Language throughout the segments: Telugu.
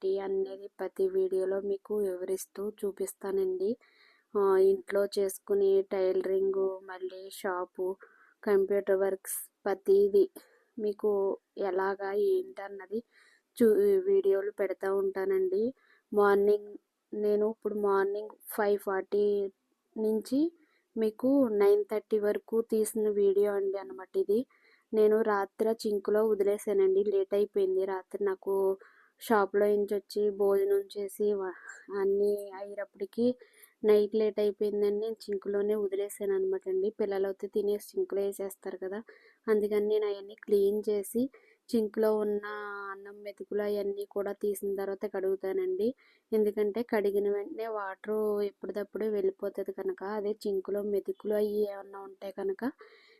ఏంటి అనేది ప్రతి వీడియోలో మీకు వివరిస్తూ చూపిస్తానండి. ఇంట్లో చేసుకునే టైలరింగు, మళ్ళీ షాపు, కంప్యూటర్ వర్క్స్ ప్రతిదీ మీకు ఎలాగా ఏంటన్నది వీడియోలు పెడతా ఉంటానండి. నేను ఇప్పుడు మార్నింగ్ 5:40 నుంచి మీకు 9:30 వరకు తీసిన వీడియో అండి అన్నమాట ఇది. నేను రాత్రి చింకులో వదిలేసానండి, లేట్ అయిపోయింది. రాత్రి నాకు షాప్లో నుంచి వచ్చి భోజనం చేసి అన్నీ అయ్యేటప్పటికి నైట్ లేట్ అయిపోయిందని నేను చింకులోనే వదిలేసాను అనమాట అండి. పిల్లలు అయితే తినేసి చింకులో వేసేస్తారు కదా, అందుకని నేను అవన్నీ క్లీన్ చేసి చింకులో ఉన్న అన్నం మెతుకులు అవన్నీ కూడా తీసిన తర్వాత కడుగుతానండి. ఎందుకంటే కడిగిన వెంటనే వాటరు ఎప్పటికప్పుడు వెళ్ళిపోతుంది కనుక, అదే చింకులో మెతుకులు అవి ఏమన్నా ఉంటే కనుక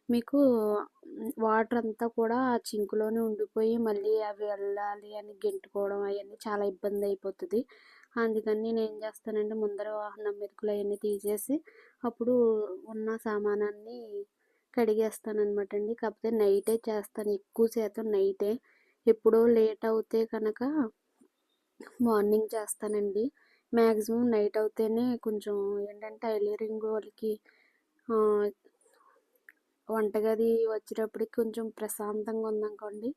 మీకు వాటర్ అంతా కూడా ఆ చింకులోనే ఉండిపోయి మళ్ళీ అవి వెళ్ళాలి అని గెంటుకోవడం అవన్నీ చాలా ఇబ్బంది అయిపోతుంది. అందుకని నేను ఏం చేస్తానంటే ముందర అన్నం మెతుకులు అవన్నీ తీసేసి అప్పుడు ఉన్న సామానాన్ని కడిగేస్తాను అనమాట అండి. కాకపోతే నైటే చేస్తాను, ఎక్కువ శాతం నైటే. ఎప్పుడో లేట్ అవుతే కనుక మార్నింగ్ చేస్తానండి. మ్యాక్సిమం నైట్ అవుతేనే కొంచెం ఏంటంటే టైలరింగ్ వాళ్ళకి వంటగది వచ్చేటప్పటికి కొంచెం ప్రశాంతంగా ఉందనుకోండి,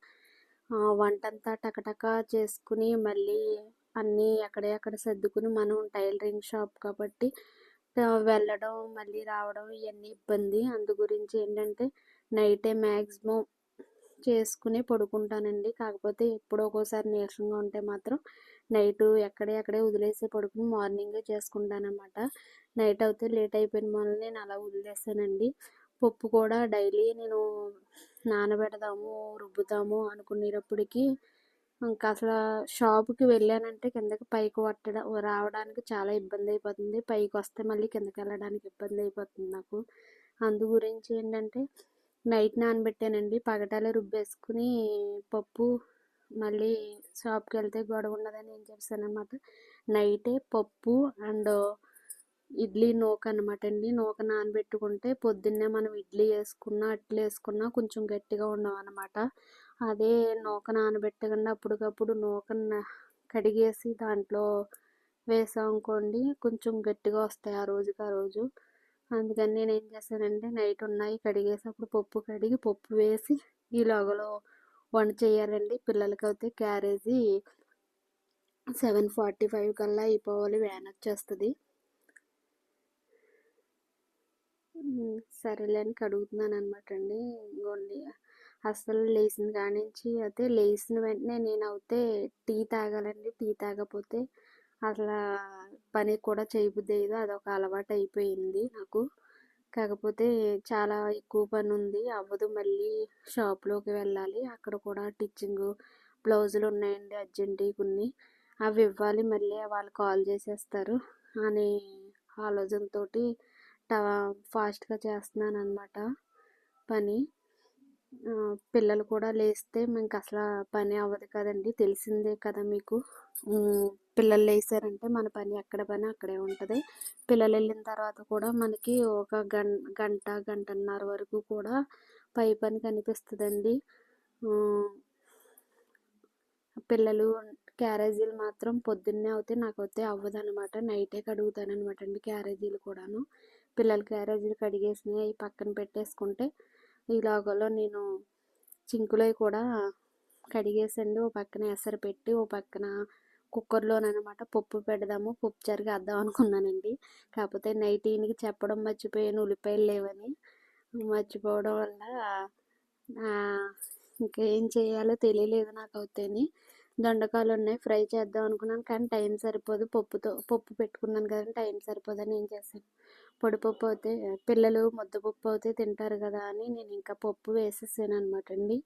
వంట అంతా టకటకా చేసుకుని మళ్ళీ అన్నీ అక్కడ సర్దుకుని, మనం టైలరింగ్ షాప్ కాబట్టి వెళ్ళడం మళ్ళీ రావడం ఇవన్నీ ఇబ్బంది. అందు గురించి ఏంటంటే నైటే మ్యాక్సిమం చేసుకుని పడుకుంటానండి. కాకపోతే ఎప్పుడో ఒక్కోసారి నీరసంగా ఉంటే మాత్రం నైట్ అక్కడే వదిలేసి పడుకుని మార్నింగే చేసుకుంటానమాట. నైట్ అయితే లేట్ అయిపోయిన వల్ల నేను అలా వదిలేసానండి. పప్పు కూడా డైలీ నేను నానబెడదాము రుబ్బుతాము అనుకునేటప్పటికి ఇంకా అసలు షాపుకి వెళ్ళానంటే కిందకి పైకి రావడానికి చాలా ఇబ్బంది అయిపోతుంది. పైకి వస్తే మళ్ళీ కిందకి వెళ్ళడానికి ఇబ్బంది అయిపోతుంది నాకు. అందు గురించి ఏంటంటే నైట్ నానబెట్టానండి. పగటాలే రుబ్బేసుకుని పప్పు మళ్ళీ షాప్కి వెళ్తే గొడవ ఉండదని ఏం చేస్తానమాట, నైటే పప్పు అండ్ ఇడ్లీ నూక అనమాట అండి. నూక నానబెట్టుకుంటే పొద్దున్నే మనం ఇడ్లీ వేసుకున్నా అట్లు వేసుకున్నా కొంచెం గట్టిగా ఉండవు అనమాట. అదే నూక నానబెట్టకుండా అప్పటికప్పుడు నూకను కడిగేసి దాంట్లో వేసామనుకోండి కొంచెం గట్టిగా వస్తాయి ఆ రోజుకి ఆ రోజు. అందుకని నేను ఏం చేశానంటే నైట్ ఉన్నాయి కడిగేసి అప్పుడు పప్పు కడిగి పప్పు వేసి ఈ లోగలో వంట చేయాలండి. పిల్లలకి అయితే క్యారేజీ 7:45 కల్లా అయిపోవాలి, వ్యాన్ వచ్చేస్తుంది. సరేలే అని కడుగుతున్నాను అనమాట అండి. ఇంకోండి అసలు లేచిన కానించి అయితే లేచిన వెంటనే నేను అయితే టీ తాగాలండి. టీ తాగకపోతే అసలు పని కూడా చేయబుద్ధి అయ్యేది. అదొక అలవాటు అయిపోయింది నాకు. కాకపోతే చాలా ఎక్కువ పని ఉంది, అవ్వదు. మళ్ళీ షాప్లోకి వెళ్ళాలి, అక్కడ కూడా స్టిచ్చింగ్ బ్లౌజులు ఉన్నాయండి అర్జెంటువి కొన్ని, అవి ఇవ్వాలి. మళ్ళీ వాళ్ళు కాల్ చేసేస్తారు అనే ఆలోచనతో ఫాస్ట్గా చేస్తున్నాను అనమాట పని. పిల్లలు కూడా లేస్తే ఇంక అసలు పని అవ్వదు కదండి, తెలిసిందే కదా మీకు. పిల్లలు లేసారంటే మన పని ఎక్కడ పని అక్కడే ఉంటుంది. పిల్లలు వెళ్ళిన తర్వాత కూడా మనకి ఒక గంటన్నర వరకు కూడా పై పని కనిపిస్తుందండి. పిల్లలు క్యారేజీలు మాత్రం పొద్దున్నే అవుతే నాకైతే అవ్వదు అనమాట. నైటే కడుగుతాను అనమాట అండి క్యారేజీలు కూడాను. పిల్లల క్యారేజీలు కడిగేసినవి అవి పక్కన పెట్టేసుకుంటే ఈ లోగలో నేను చింకులో కూడా కడిగేసండి. ఓ పక్కన ఎసరు పెట్టి ఓ పక్కన కుక్కర్లోనమాట పప్పు పెడదాము, పప్పు చెరిగేద్దాం అనుకున్నానండి. కాకపోతే నైట్ ఈయనకి చెప్పడం మర్చిపోయాను, ఉల్లిపాయలు లేవని. మర్చిపోవడం వల్ల ఇంకేం చేయాలో తెలియలేదు నాకు అవుతేని. దొండకాయలు ఉన్నాయి, ఫ్రై చేద్దాం అనుకున్నాను కానీ టైం సరిపోదు. పప్పు పెట్టుకున్నాను కదండి, టైం సరిపోదని ఏం చేశాను, పొడిపప్పు అయితే పిల్లలు ముద్దపప్పు అయితే తింటారు కదా అని నేను ఇంకా పప్పు వేసేసాను అనమాట అండి.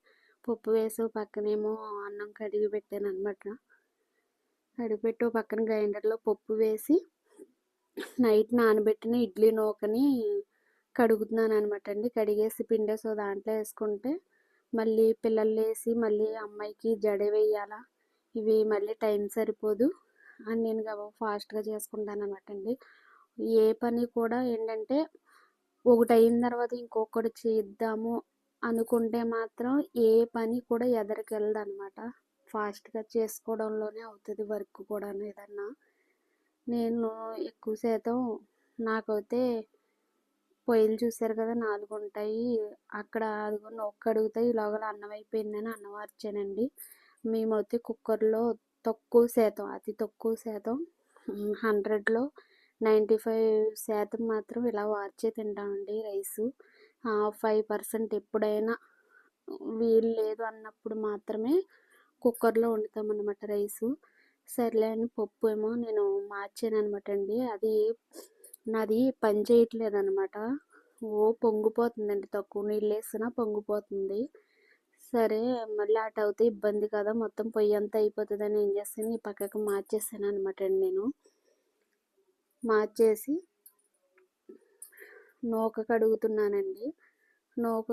పప్పు వేసి పక్కనేమో అన్నం కడిగి పెట్టాను అనమాట. కడిగిపెట్టి పక్కన గ్రైండర్లో పప్పు వేసి నైట్ నానబెట్టిన ఇడ్లీ నూకని కడుగుతున్నాను అనమాట అండి. కడిగేసి పిండేసి దాంట్లో వేసుకుంటే మళ్ళీ పిల్లలు లేసి మళ్ళీ అమ్మాయికి జడ వేయాలా, ఇవి మళ్ళీ టైం సరిపోదు అని నేను ఫాస్ట్గా చేసుకుంటాను అనమాట అండి. ఏ పని కూడా ఏంటంటే ఒకటి అయిన తర్వాత ఇంకొకటి చేద్దాము అనుకుంటే మాత్రం ఏ పని కూడా ఎదరికి వెళ్ళదు అనమాట. ఫాస్ట్గా చేసుకోవడంలోనే అవుతుంది వర్క్ కూడా ఏదన్నా. నేను ఎక్కువ శాతం నాకైతే పొయ్యిలు చూసారు కదా 4 ఉంటాయి. అక్కడ అదిగోండి ఒక్క అడుగుతే ఈలోగా అన్నం అయిపోయిందని అన్నం మార్చానండి. మేమైతే కుక్కర్లో తక్కువ శాతం, అతి తక్కువ శాతం 100లో 95% మాత్రం ఇలా వార్చే తింటామండి రైసు. 5% ఎప్పుడైనా వీలు లేదు అన్నప్పుడు మాత్రమే కుక్కర్లో వండుతామన్నమాట రైసు. సర్లే అని పప్పు ఏమో నేను మార్చానమాట అండి. అది నాది పని చేయట్లేదన్నమాట. పొంగిపోతుందండి, తక్కువ నీళ్ళు వేసినా పొంగిపోతుంది. సరే మళ్ళీ అటు అవుతే ఇబ్బంది కదా, మొత్తం పొయ్యి అంతా అయిపోతుందని ఏం చేస్తాను, ఈ పక్కకు మార్చేసాను అనమాట అండి. నేను మార్చేసి నూక కడుగుతున్నానండి. నూక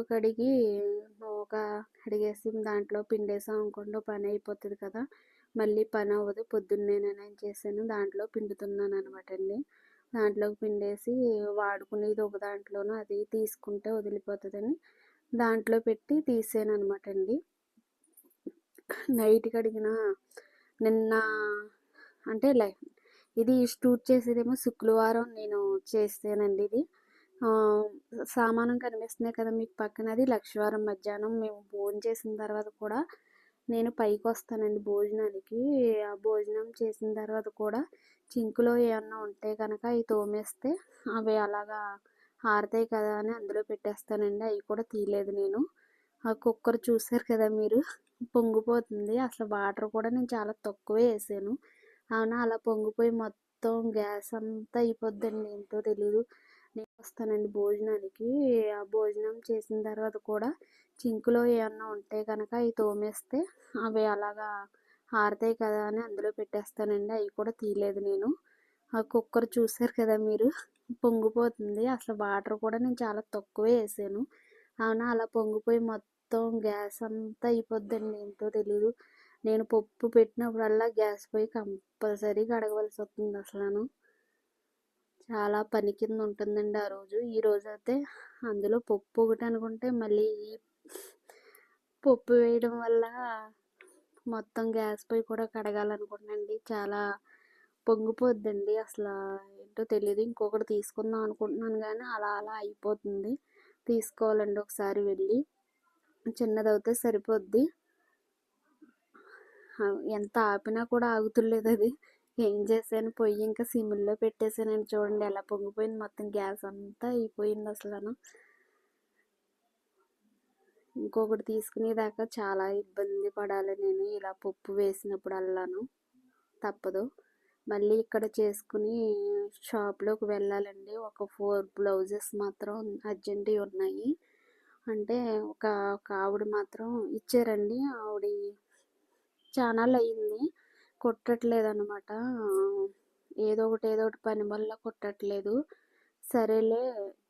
కడిగేసి దాంట్లో పిండేసాం అనుకోండి పని అయిపోతుంది కదా. మళ్ళీ పని అవ్వదు, పొద్దున్నేనేం చేశాను దాంట్లో పిండుతున్నాను అనమాట అండి. దాంట్లోకి పిండేసి వాడుకునేది ఒక దాంట్లోనూ అది తీసుకుంటే వదిలిపోతుందని దాంట్లో పెట్టి తీసాను అనమాట అండి. నైట్ కడిగిన నిన్న అంటే ఇది షూట్ చేసేదేమో శుక్రవారం నేను చేసానండి. ఇది సామానం కనిపిస్తున్నాయి కదా మీకు పక్కన, అది లక్షవారం మధ్యాహ్నం మేము భోజనం చేసిన తర్వాత కూడా నేను పైకి వస్తానండి భోజనానికి. ఆ భోజనం చేసిన తర్వాత కూడా సింకులో ఏమన్నా ఉంటే కనుక అవి తోమేస్తే అవి అలాగా ఆరుతాయి కదా అని అందులో పెట్టేస్తానండి. అవి కూడా తీయలేదు నేను. ఆ కుక్కర్ చూసారు కదా మీరు, పొంగిపోతుంది. అసలు వాటర్ కూడా నేను చాలా తక్కువే వేసాను. అవునా, అలా పొంగిపోయి మొత్తం గ్యాస్ అంతా అయిపోద్దండి, ఏంటో తెలీదు. నేను వస్తానండి భోజనానికి. ఆ భోజనం చేసిన తర్వాత కూడా సింకులో ఏమన్నా ఉంటే కనుక అవి తోమేస్తే అవి అలాగా ఆరుతాయి కదా అని అందులో పెట్టేస్తానండి. అవి కూడా తీయలేదు నేను. ఆ కుక్కర్ చూసారు కదా మీరు, పొంగిపోతుంది. అసలు వాటర్ కూడా నేను చాలా తక్కువే వేసాను. అవునా, అలా పొంగిపోయి మొత్తం గ్యాస్ అంతా అయిపోద్దండి, ఏంటో తెలీదు. నేను పప్పు పెట్టినప్పుడల్లా గ్యాస్ పొయ్యి కంపల్సరీ కడగవలసి వస్తుంది. అసలు చాలా పని కింద ఉంటుందండి ఆ రోజు. ఈ రోజు అయితే అందులో పప్పు ఒకటి అనుకుంటే మళ్ళీ పప్పు వేయడం వల్ల మొత్తం గ్యాస్ పొయ్యి కూడా కడగాలనుకుంటున్నాండి. చాలా పొంగిపోద్దండి, అసలు ఏంటో తెలియదు. ఇంకొకటి తీసుకుందాం అనుకుంటున్నాను కానీ అలా అలా అయిపోతుంది. తీసుకోవాలండి ఒకసారి వెళ్ళి, చిన్నదవుతే సరిపోద్ది. ఎంత ఆపినా కూడా ఆగుతులేదు అది. ఏం చేశాను, పొయ్యి ఇంకా సిమ్లో పెట్టేసానండి. చూడండి ఎలా పొంగిపోయింది, మొత్తం గ్యాస్ అంతా అయిపోయింది అసలు. ఇంకొకటి తీసుకునేదాకా చాలా ఇబ్బంది పడాలి నేను ఇలా పప్పు వేసినప్పుడల్లాను. తప్పదు. మళ్ళీ ఇక్కడ చేసుకుని షాప్లోకి వెళ్ళాలండి. ఒక 4 బ్లౌజెస్ మాత్రం అర్జెంటువి ఉన్నాయి. అంటే ఒక ఆవిడ మాత్రం ఇచ్చారండి. ఆవిడ ఛానల్ అయ్యింది, కుట్టట్లేదు అనమాట. ఏదో ఒకటి పని వల్ల కుట్టట్లేదు. సరేలే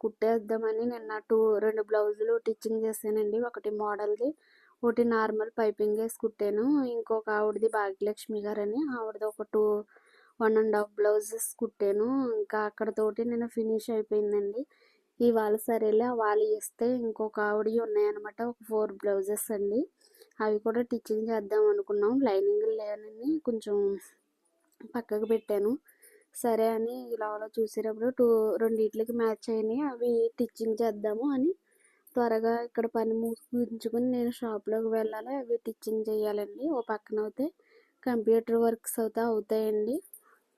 కుట్టేద్దామని నిన్న 2 బ్లౌజులు టిచ్చింగ్ చేశానండి. ఒకటి మోడల్ది, ఒకటి నార్మల్ పైపింగ్ వేసి కుట్టాను. ఇంకొక ఆవిడది భాగ్యలక్ష్మి గారని, ఆవిడది ఒక 1.5 బ్లౌజెస్ కుట్టాను. ఇంకా అక్కడతోటి నేను ఫినిష్ అయిపోయిందండి. ఇవాళ సరేలే వాళ్ళు ఇస్తే ఇంకొక ఆవిడ ఉన్నాయన్నమాట, ఒక 4 బ్లౌజెస్ అండి. అవి కూడా టిచ్చింగ్ చేద్దాం అనుకున్నాం. లైనింగ్ లేనని కొంచెం పక్కకు పెట్టాను. సరే అని ఇలా చూసేటప్పుడు రెండిట్లకి మ్యాచ్ అయినాయి. అవి టిచ్చింగ్ చేద్దాము అని త్వరగా ఇక్కడ పని ముగించుకుని నేను షాప్లోకి వెళ్ళాలి. అవి టిచ్చింగ్ చేయాలండి. ఓ పక్కన అయితే కంప్యూటర్ వర్క్స్ అయితే అవుతాయండి.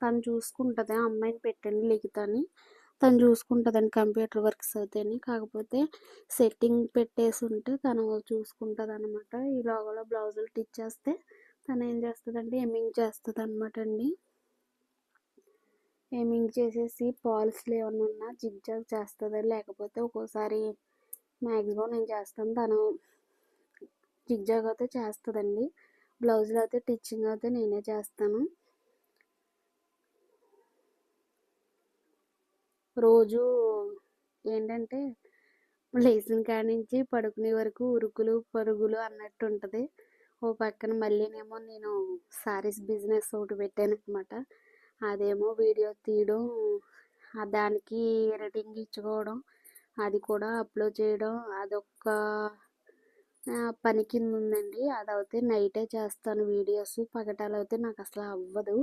తను చూసుకుంటుంది, ఆ అమ్మాయిని పెట్టండి లిఖితని, తను చూసుకుంటుందండి కంప్యూటర్ వర్క్స్ అవుతాయని. కాకపోతే సెట్టింగ్ పెట్టేసి ఉంటే తను చూసుకుంటుంది అనమాట. ఈ లోగలో బ్లౌజులు టిచ్ చేస్తే తను ఏం చేస్తుందంటే ఎమ్మింగ్ చేస్తుంది అనమాట అండి. ఎమ్మింగ్ చేసేసి పాల్స్లు ఏమన్నా ఉన్నా జిగ్జాగ్ చేస్తుంది. లేకపోతే ఒక్కోసారి మ్యాక్సిమం నేను చేస్తాను, తను జిగ్జాగ్ అయితే చేస్తుందండి. బ్లౌజులు అయితే టిచ్చింగ్ అయితే నేనే చేస్తాను. రోజు ఏంటంటే లేచిన కాడి నుంచి పడుకునే వరకు ఉరుకులు పరుగులు అన్నట్టు ఉంటుంది. ఓ పక్కన మళ్ళీనేమో నేను శారీస్ బిజినెస్ ఒకటి పెట్టాను అనమాట. అదేమో వీడియో తీయడం, దానికి ఎడిటింగ్ ఇచ్చుకోవడం, అది కూడా అప్లోడ్ చేయడం, అదొక పని కింద ఉందండి. అదైతే నైటే చేస్తాను వీడియోస్. పగటాలైతే నాకు అసలు అవ్వదు.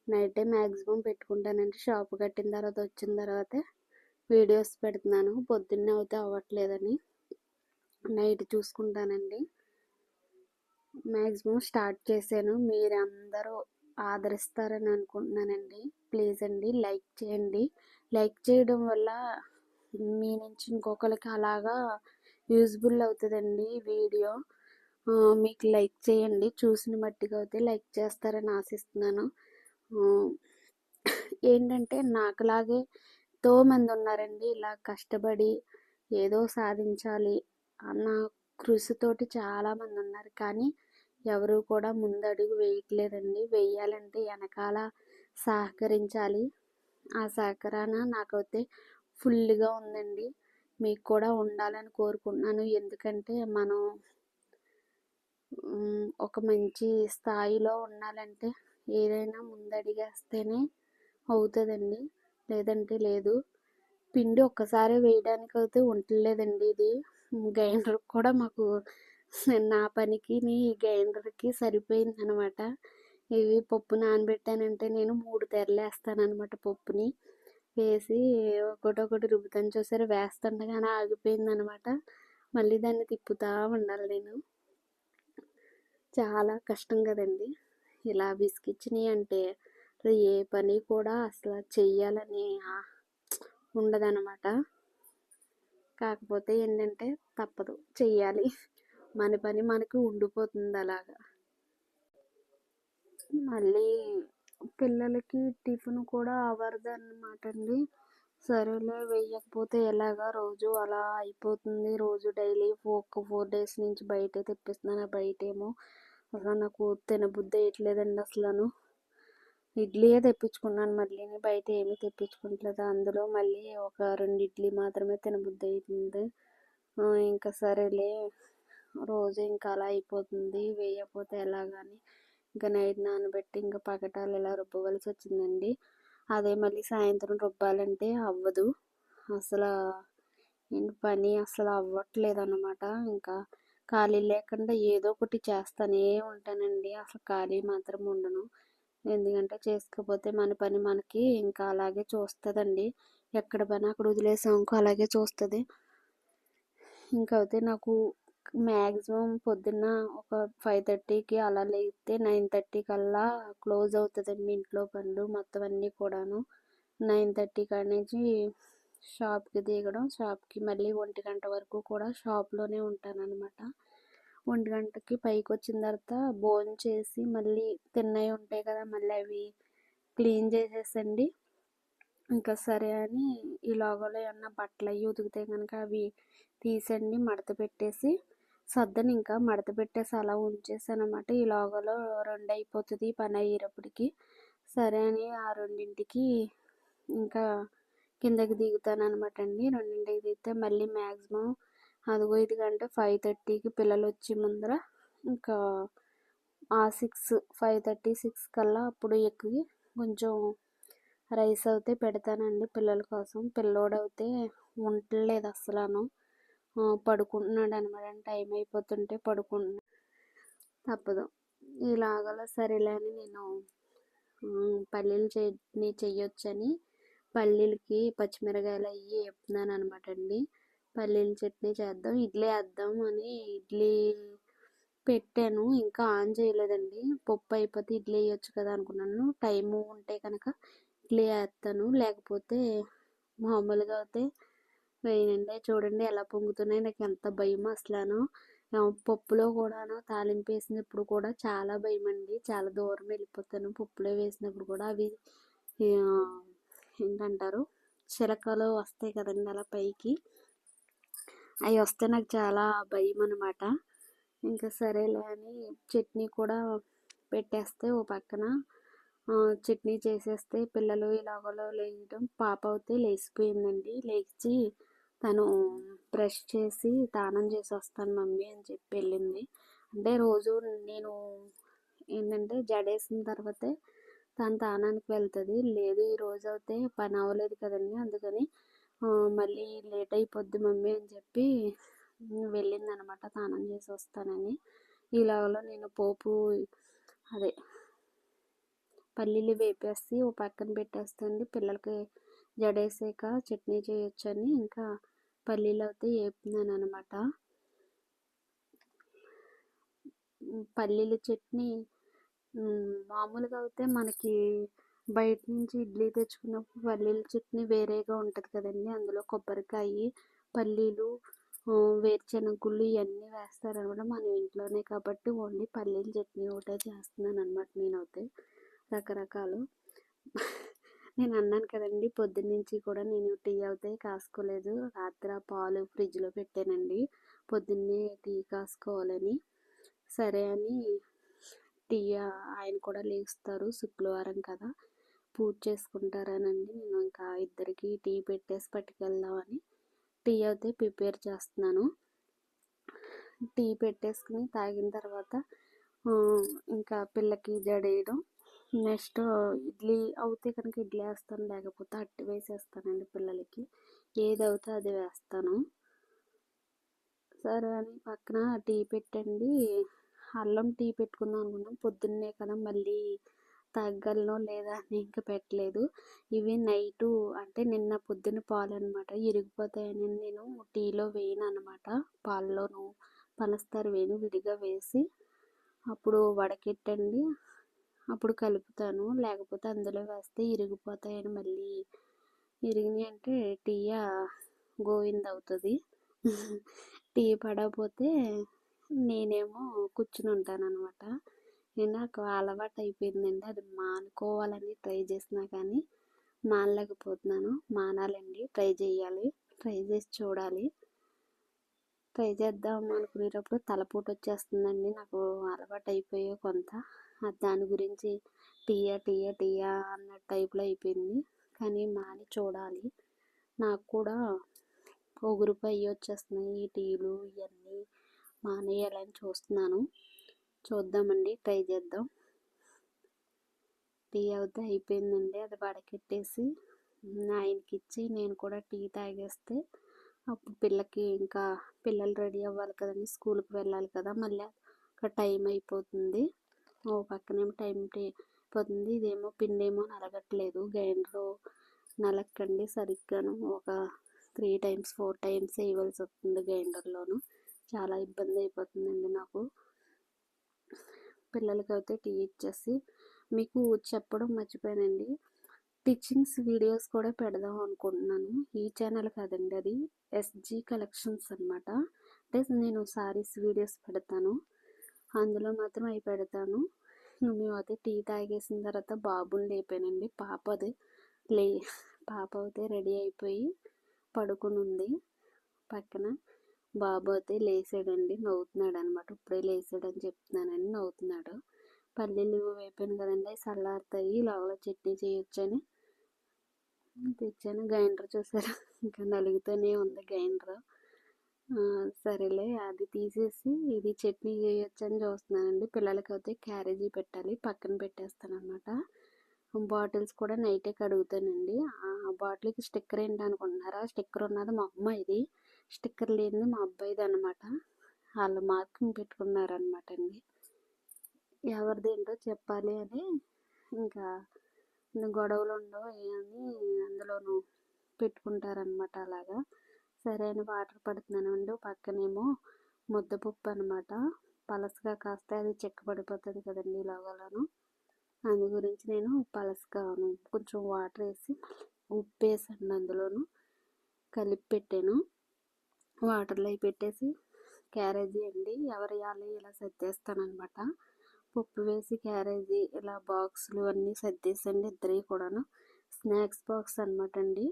నైటే మ్యాక్సిమం పెట్టుకుంటానండి. షాప్ కట్టిన తర్వాత వచ్చిన తర్వాతే వీడియోస్ పెడుతున్నాను. పొద్దున్నే అయితే అవ్వట్లేదని నైట్ చూసుకుంటానండి. మ్యాక్సిమం స్టార్ట్ చేశాను. మీరందరూ ఆదరిస్తారని అనుకుంటున్నానండి. ప్లీజ్ అండి లైక్ చేయండి. లైక్ చేయడం వల్ల మీ నుంచి ఇంకొకరికి అలాగా యూజ్ఫుల్ అవుతుందండి వీడియో. మీకు లైక్ చేయండి. చూసిన మట్టిగా అయితే లైక్ చేస్తారని ఆశిస్తున్నాను. ఏంటంటే నాకులాగే ఎంతోమంది ఉన్నారండి ఇలా కష్టపడి ఏదో సాధించాలి అన్న కృషితోటి చాలామంది ఉన్నారు. కానీ ఎవరు కూడా ముందడుగు వేయట్లేదండి. వేయాలంటే వెనకాల సహకరించాలి. ఆ సహకరణ నాకైతే ఫుల్గా ఉందండి. మీకు కూడా ఉండాలని కోరుకుంటున్నాను. ఎందుకంటే మనం ఒక మంచి స్థాయిలో ఉండాలంటే ఏదైనా ముందడిగేస్తేనే అవుతుందండి. లేదంటే లేదు. పిండి ఒక్కసారి వేయడానికి అయితే ఉండలేదండి ఇది. గ్రైండర్ కూడా మాకు నా పనికి గ్రైండర్కి సరిపోయిందనమాట. ఇవి పప్పు నానబెట్టానంటే నేను 3 తెరలేస్తానమాట పప్పుని. వేసి ఒకటొకటి రుబ్బుతాను. చూసారా వేస్తుండగానే ఆగిపోయిందనమాట. మళ్ళీ దాన్ని తిప్పుతూ ఉండాలి నేను. చాలా కష్టం కదండి. ఇలా విసిగిచ్చినాయి అంటే ఏ పని కూడా అసలు చెయ్యాలని ఉండదన్నమాట. కాకపోతే ఏంటంటే తప్పదు, చెయ్యాలి. మన పని మనకి ఉండిపోతుంది అలాగా. మళ్ళీ పిల్లలకి టిఫిన్ కూడా అవ్వదన్నమాట అండి. సరేలే వేయకపోతే ఎలాగా, రోజు అలా అయిపోతుంది. రోజు డైలీ ఒక 4 డేస్ నుంచి బయటే తెప్పిస్తున్నాను. బయటేమో అసలు నాకు తినబుద్ధి వేయట్లేదండి. అసలు ఇడ్లీయే తెప్పించుకున్నాను. మళ్ళీ బయట ఏమీ తెప్పించుకోవట్లేదు. అందులో మళ్ళీ ఒక 2 ఇడ్లీ మాత్రమే తినబుద్ధి అవుతుంది. ఇంకా సరేలే రోజు ఇంకా అలా అయిపోతుంది, వేయకపోతే ఎలాగని ఇంకా నైట్ నానబెట్టి ఇంకా పగటాలు ఇలా రుబ్బవలసి వచ్చిందండి. అదే మళ్ళీ సాయంత్రం రుబ్బాలంటే అవ్వదు అసలు. పని అసలు అవ్వట్లేదు అన్నమాట. ఇంకా ఖాళీ లేకుండా ఏదో ఒకటి చేస్తూనే ఉంటానండి. అసలు ఖాళీ మాత్రం ఉండను. ఎందుకంటే చేసుకోకపోతే మన పని మనకి ఇంకా అలాగే చూస్తుందండి. ఎక్కడ పని అక్కడ వదిలేసామనుకో అలాగే చూస్తుంది. ఇంకా అయితే నాకు మ్యాక్సిమం పొద్దున్న ఒక 5:30కి అలా లేస్తే 9:30 కల్లా క్లోజ్ అవుతుందండి ఇంట్లో పనులు మొత్తం అన్నీ కూడాను. 9:30 కాడ నుంచి షాప్కి దిగడం, షాప్కి మళ్ళీ 1 గంట వరకు కూడా షాప్లోనే ఉంటానన్నమాట. 1 గంటకి పైకి వచ్చిన తర్వాత భోజనం చేసి మళ్ళీ తిన్నవి ఉంటాయి కదా, మళ్ళీ అవి క్లీన్ చేసేసండి. ఇంకా సరే అని ఈ లోగోలో ఏమన్నా బట్టలు అవి ఉతికితే కనుక అవి తీసండి మడత పెట్టేసి సర్దని ఇంకా మడత పెట్టేసి అలా ఉంచేసాను అనమాట. ఈ లోగోలో 2 అయిపోతుంది పని అయ్యేటప్పటికి. సరే అని ఆ 2కి ఇంకా కిందకి దిగుతాను అనమాట అండి. 2కి దిగితే మళ్ళీ మ్యాక్సిమం అదిగో ఇదిగంటే 5:30కి పిల్లలు వచ్చి ముందర ఇంకా 5:30, 6 కల్లా అప్పుడు ఎక్కి కొంచెం రైస్ అయితే పెడతానండి పిల్లల కోసం. పిల్లోడైతే ఉండలేదు అసలు. పడుకుంటున్నాడు అనమాట. టైం అయిపోతుంటే పడుకుంటున్నాడు. తప్పదు. ఇలాగలా సరేలే అని నేను పల్లీల చట్నీ చెయ్యొచ్చని పల్లీలకి పచ్చిమిరకాయలు అవి వేపుతున్నాను అనమాట అండి. పల్లీల చట్నీ చేద్దాం, ఇడ్లీ వేద్దాం అని ఇడ్లీ పెట్టాను. ఇంకా ఆన్ చేయలేదండి. పప్పు అయిపోతే ఇడ్లీ వేయొచ్చు కదా అనుకున్నాను. టైము ఉంటే కనుక ఇడ్లీ వేస్తాను, లేకపోతే మామూలుగా అయితే వేయనండి. చూడండి ఎలా పొంగుతున్నాయి. నాకు ఎంత భయం అసలు. పప్పులో కూడాను తాలింపు వేసినప్పుడు కూడా చాలా భయం అండి. చాలా దూరం వెళ్ళిపోతాను పప్పులో వేసినప్పుడు కూడా. అవి ఏంటంటారు, చిలకలు వస్తాయి కదండి అలా పైకి, అవి వస్తే నాకు చాలా భయం అనమాట. ఇంకా సరేలే అని చట్నీ కూడా పెట్టేస్తే ఓ పక్కన చట్నీ చేసేస్తే పిల్లలు ఇలాగలో లేయడం. పాప అయితే లేచిపోయిందండి. లేచి తను బ్రష్ చేసి స్నానం చేసి వస్తాను మమ్మీ అని చెప్పి వెళ్ళింది. అంటే రోజు నేను ఏంటంటే జడేసిన తర్వాతే తను స్నానానికి వెళ్తుంది. లేదు ఈరోజు అయితే పని అవ్వలేదు కదండి, అందుకని మళ్ళీ లేట్ అయిపోద్ది మమ్మీ అని చెప్పి వెళ్ళిందనమాట స్నానం చేసి వస్తానని. ఈలోగా నేను పోపు అదే పల్లీలు వేపేసి ఓ పక్కన పెట్టేస్తాండి. పిల్లలకి జడేసాక చట్నీ చేయొచ్చని ఇంకా పల్లీలు అయితే వేపుతున్నాను అనమాట. పల్లీల చట్నీ మామూలుగా అయితే మనకి బయట నుంచి ఇడ్లీ తెచ్చుకున్నప్పుడు పల్లీల చట్నీ వేరేగా ఉంటుంది కదండి. అందులో కొబ్బరికాయ, పల్లీలు, వేరుశనగుళ్ళు ఇవన్నీ వేస్తారనమాట. మనం ఇంట్లోనే కాబట్టి ఓన్లీ పల్లీల చట్నీ ఒకటే చేస్తున్నాను అనమాట నేనైతే. రకరకాలు నేను అన్నాను కదండి పొద్దున్నుంచి కూడా నేను టీ అయితే కాసుకోలేదు. రాత్రి పాలు ఫ్రిడ్జ్లో పెట్టానండి పొద్దున్నే టీ కాసుకోవాలని. సరే అని టీ ఆయన కూడా లేస్తారు, శుక్రవారం కదా పూజ చేసుకుంటారనండి. నేను ఇంకా ఇద్దరికి టీ పెట్టేసి పట్టుకెళ్దామని టీ అయితే ప్రిపేర్ చేస్తున్నాను. టీ పెట్టేసుకుని తాగిన తర్వాత ఇంకా పిల్లకి జడేయడం. నెక్స్ట్ ఇడ్లీ అవుతే కనుక ఇడ్లీ వేస్తాను, లేకపోతే అట్టి వేసేస్తానండి పిల్లలకి. ఏది అవుతే అది వేస్తాను. సరే అని పక్కన టీ పెట్టండి. అల్లం టీ పెట్టుకుందాం అనుకున్నాం. పొద్దున్నే కదా మళ్ళీ తాగలనో లేదా అని ఇంకా పెట్టలేదు. ఇవి నైటు అంటే నిన్న పొద్దున పాలు అనమాట, ఇరిగిపోతాయని నేను టీలో వేయను అనమాట. పాల్లోనూ పనస్తర వేయను, విడిగా వేసి అప్పుడు వడకెట్టండి అప్పుడు కలుపుతాను. లేకపోతే అందులో వేస్తే ఇరిగిపోతాయని మళ్ళీ ఇరిగినాయి అంటే టీ గోవింద అవుతుంది. టీ పడకపోతే నేనేమో కూర్చుని ఉంటాను అనమాట. నాకు అలవాటు అయిపోయిందండి. అది మానుకోవాలని ట్రై చేసినా కానీ మానలేకపోతున్నాను. మానాలండి, ట్రై చేయాలి, ట్రై చేసి చూడాలి. ట్రై చేద్దాం అనుకునేటప్పుడు తలపోటు వచ్చేస్తుందండి. నాకు అలవాటు అయిపోయే కొంత దాని గురించి టీయా అన్న టైప్లో అయిపోయింది. కానీ మాని చూడాలి. నాకు కూడా పొగురుపు అయ్యి వచ్చేస్తున్నాయి ఈ టీలు ఇవన్నీ మానేయాలని చూస్తున్నాను. చూద్దామండి, ట్రై చేద్దాం. టీ అయితే అయిపోయిందండి. అది వడకెట్టేసి ఆయనకి ఇచ్చి నేను కూడా టీ తాగేస్తే అప్పుడు పిల్లకి ఇంకా పిల్లలు రెడీ అవ్వాలి కదండి, స్కూల్కి వెళ్ళాలి కదా. మళ్ళీ ఒక టైం అయిపోతుంది. ఓ పక్కనేమో టైం అయిపోతుంది. ఇదేమో పిండి ఏమో నలగట్లేదు. గ్రైండర్ నలగకండి సరిగ్గాను. ఒక 3 times 4 times వేయవలసి వస్తుంది గ్రైండర్లోను. చాలా ఇబ్బంది అయిపోతుందండి నాకు. పిల్లలకి అయితే టీ ఇచ్చేసి మీకు చెప్పడం మర్చిపోయానండి, టిచ్చింగ్స్ వీడియోస్ కూడా పెడదాం అనుకుంటున్నాను. ఈ ఛానల్ కాదండి, అది ఎస్జీ కలెక్షన్స్ అనమాట. అంటే నేను సారీస్ వీడియోస్ పెడతాను, అందులో మాత్రం అవి పెడతాను. మేమైతే టీ తాగేసిన తర్వాత బాబుని లేపానండి. పాప అయితే రెడీ అయిపోయి పడుకుని ఉంది పక్కన. బాబు అయితే లేసాడండి, నవ్వుతున్నాడు అనమాట. ఇప్పుడే లేసాడని చెప్తున్నానని నవ్వుతున్నాడు. పల్లీలు వేపాను కదండి, అవి చల్లారుతాయి, లోపల చట్నీ చేయొచ్చని తెచ్చాను. గ్రైండర్ చూసారా ఇంకా నలుగుతూనే ఉంది గ్రైండర్. సరేలే అది తీసేసి ఇది చట్నీ చేయొచ్చని చూస్తున్నానండి. పిల్లలకి అయితే క్యారేజీ పెట్టాలి, పక్కన పెట్టేస్తాను అనమాట. బాటిల్స్ కూడా నైటే కడుగుతానండి. ఆ బాటిల్కి స్టిక్కర్ ఏంటి అనుకుంటున్నారా? స్టిక్కర్ ఉన్నది మా అమ్మాయిది, స్టిక్కర్ లేనిది మా అబ్బాయిది అనమాట. వాళ్ళు మార్కింగ్ పెట్టుకున్నారనమాట అండి. ఎవరిదేంటో చెప్పాలి అని ఇంకా గొడవలు ఉండవు అని అందులోనూ పెట్టుకుంటారనమాట. అలాగా సరే అని వాటర్ పడుతున్నానండి. పక్కనేమో ముద్దపప్పు అనమాట, పలసగా కాస్తే అది చెక్క పడిపోతుంది కదండి ఇలాగలను. అందు గురించి నేను పలసగాను కొంచెం వాటర్ వేసి ఉప్పు వేసాను, అందులోను కలిపి పెట్టాను. వాటర్లో అవి పెట్టేసి క్యారేజీ అండి ఎవరు వేయాలి ఇలా సర్దేస్తాను అనమాట. పప్పు వేసి క్యారేజీ ఇలా బాక్సులు అన్నీ సర్దేసండి ఇద్దరివి కూడాను. స్నాక్స్ బాక్స్ అనమాట అండి.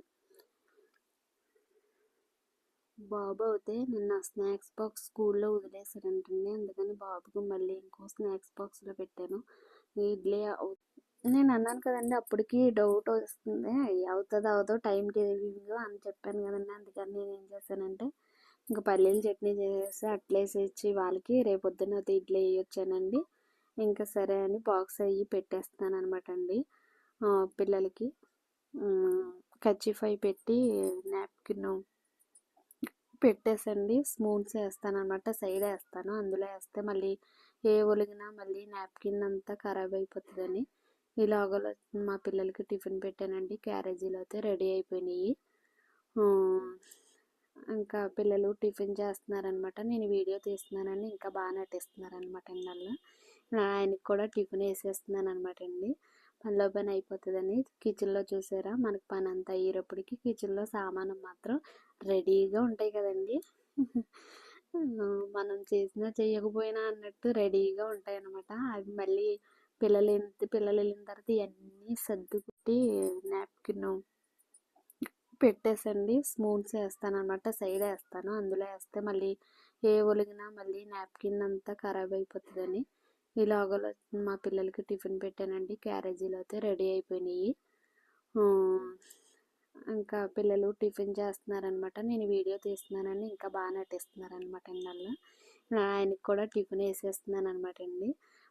బాబు అయితే నిన్న స్నాక్స్ బాక్స్ స్కూల్లో వదిలేసాడంటండి. అందుకని బాబుకి మళ్ళీ ఇంకో స్నాక్స్ బాక్స్లో పెట్టాను. ఇడ్లీ నేను అన్నాను కదండి అప్పటికి డౌట్ వస్తుంది, అవుతుందో అవదో టైం టేకింగ్ అని చెప్పాను కదండి. అందుకని నేను ఏం చేశానంటే ఇంకా పల్లీల చట్నీ చేసి అట్లేసేసి వాళ్ళకి రేపొద్దున ఇడ్లీ వేయొచ్చానండి. ఇంకా సరే అని బాక్స్ అయ్యి పెట్టేస్తాను అనమాట అండి. పిల్లలకి కర్చీఫ్ అయి పెట్టి నాప్కిన్ పెట్టేసండి స్పూన్స్ వేస్తానన్నమాట. సైడ్ వేస్తాను. అందులో వేస్తే మళ్ళీ ఏ ఒలిగినా మళ్ళీ నాప్కిన్ అంతా ఖరాబ్ అయిపోతుందని ఇలాగలో మా పిల్లలకి టిఫిన్ పెట్టానండి. క్యారేజీలు అయితే రెడీ అయిపోయినాయి. ఇంకా పిల్లలు టిఫిన్ చేస్తున్నారనమాట. నేను వీడియో తీస్తున్నానని ఇంకా బాగా నటిస్తున్నారనమాట ఇళ్ళల్లో. ఆయనకి కూడా టిఫిన్ వేసేస్తున్నాను అనమాట అండి. పనిలో పని అయిపోతుందని కిచెన్లో చూసారా, మనకి పని అంతా అయ్యేటప్పటికి కిచెన్లో సామాను మాత్రం రెడీగా ఉంటాయి కదండి. మనం చేసినా చేయకపోయినా అన్నట్టు రెడీగా ఉంటాయి అన్నమాట. అవి మళ్ళీ పిల్లలు వెళ్ళిన తర్వాత ఇవన్నీ సర్దుకుట్టి నాప్కిన్ పెట్టేసండి స్పూన్స్ వేస్తానన్నమాట. సైడ్ వేస్తాను. అందులో వేస్తే మళ్ళీ ఏ ఒలిగినా మళ్ళీ నాప్కిన్ అంతా ఖరాబ్ అయిపోతుందని ఇలాగలో మా పిల్లలకి టిఫిన్ పెట్టానండి. క్యారేజీలు అయితే రెడీ అయిపోయినాయి. ఇంకా పిల్లలు టిఫిన్ చేస్తున్నారనమాట. నేను వీడియో తీస్తున్నానని ఇంకా బాగా నటిస్తున్నారనమాట ఇళ్ళల్లో. ఆయనకి కూడా టిఫిన్ వేసేస్తున్నాను అనమాట అండి.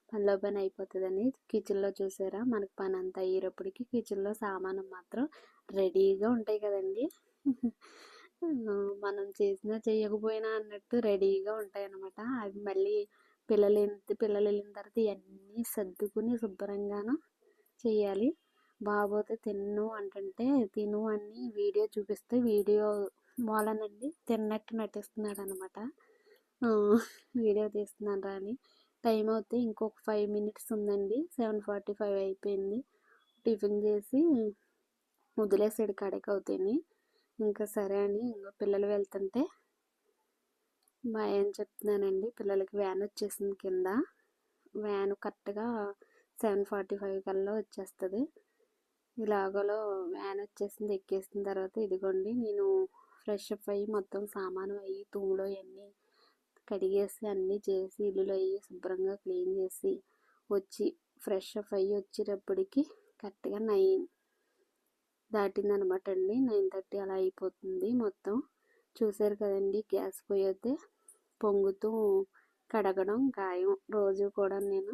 పనిలో పని అయిపోతుందని కిచెన్లో చూసారా, మనకి పని అంతా అయ్యేటప్పటికి కిచెన్లో సామాను మాత్రం రెడీగా ఉంటాయి కదండి. మనం చేసినా చేయకపోయినా అన్నట్టు రెడీగా ఉంటాయి అన్నమాట. అవి మళ్ళీ పిల్లలు వెళ్ళిన తర్వాత ఇవన్నీ సర్దుకుని శుభ్రంగాను చేయాలి. బాబోతే తిన్ను అంటుంటే తిను అని వీడియో చూపిస్తే వీడియో మూలనండి తిన్నట్టు నటిస్తున్నాడు అనమాట. వీడియో తీస్తున్నాను రా అని. టైం అవుతే ఇంకొక 5 మినిట్స్ ఉందండి. 7:45 అయిపోయింది. టిఫిన్ చేసి వదిలేసాడు కడకి అవుతాయని. ఇంకా సరే అని ఇంకా పిల్లలు వెళ్తుంటే బాయ్ అని చెప్తున్నానండి. పిల్లలకి వ్యాన్ వచ్చేసింది కింద. వ్యాన్ కరెక్ట్గా 7:45 కల్లా వచ్చేస్తుంది. ఇలాగలో వ్యాన్ వచ్చేసింది. ఎక్కేసిన తర్వాత ఇదిగోండి నేను ఫ్రెష్ అప్ అయ్యి మొత్తం సామాను అయ్యి తూములో అన్నీ కడిగేసి అన్నీ చేసి ఇల్లులో అయ్యి శుభ్రంగా క్లీన్ చేసి వచ్చి ఫ్రెష్ అప్ అయ్యి వచ్చేటప్పటికి కరెక్ట్గా 9 దాటిందనమాట అండి. 9:30 అలా అయిపోతుంది మొత్తం. చూసారు కదండి, గ్యాస్ పొయ్యి అయితే పొంగుతూ కడగడం ఖాయం రోజు కూడా నేను.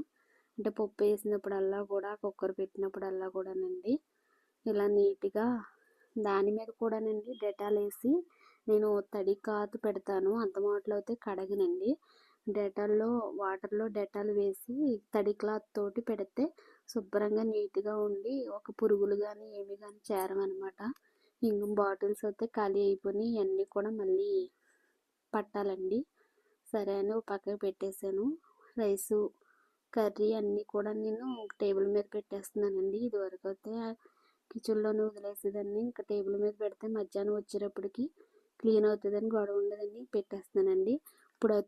అంటే పప్పు వేసినప్పుడల్లా కూడా, కుక్కర్ పెట్టినప్పుడల్లా కూడానండి ఇలా నీట్గా దాని మీద కూడానండి డెటాల్ వేసి నేను తడి క్లాత్ పెడతాను. అంత మాటలో అయితే కడగనండి. వాటర్లో డెటాల్ వేసి తడి క్లాత్ తోటి పెడితే శుభ్రంగా నీట్గా ఉండి ఒక పురుగులు కానీ ఏమి కానీ చేరమన్నమాట. ఇంక బాటిల్స్ అయితే ఖాళీ అయిపోయి ఇవన్నీ కూడా మళ్ళీ పట్టాలండి. సరే అని ఒక పక్కకు పెట్టేశాను. రైసు కర్రీ అన్నీ కూడా నేను టేబుల్ మీద పెట్టేస్తున్నానండి. ఇదివరకు అయితే కిచెన్లోనే వదిలేసేదాన్ని. ఇంకా టేబుల్ మీద పెడితే మధ్యాహ్నం వచ్చేటప్పటికి క్లీన్ అవుతుందని గొడవ ఉండదని పెట్టేస్తున్నానండి. ఇప్పుడు